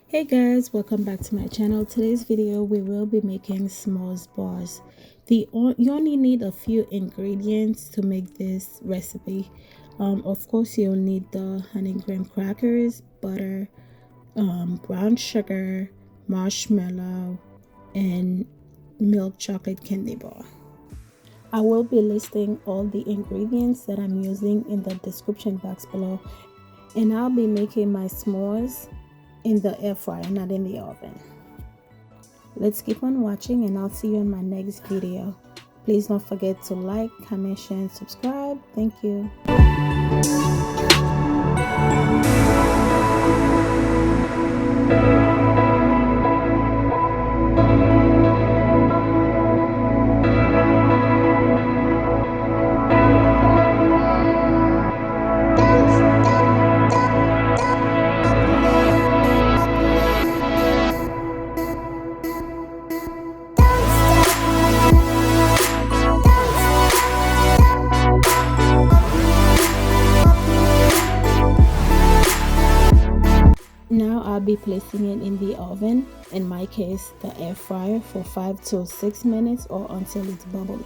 Hey guys, welcome back to my channel. Today's video we will be making s'mores bars. You only need a few ingredients to make this recipe. Of course you'll need the honey graham crackers, butter, brown sugar, marshmallow, and milk chocolate candy bar. I will be listing all the ingredients that I'm using in the description box below, and I'll be making my s'mores in the air fryer, not in the oven. Let's keep on watching and I'll see you in my next video. Please don't forget to like, comment, share, and subscribe. Thank you. Now I'll be placing it in the oven, in my case the air fryer, for 5 to 6 minutes or until it's bubbly.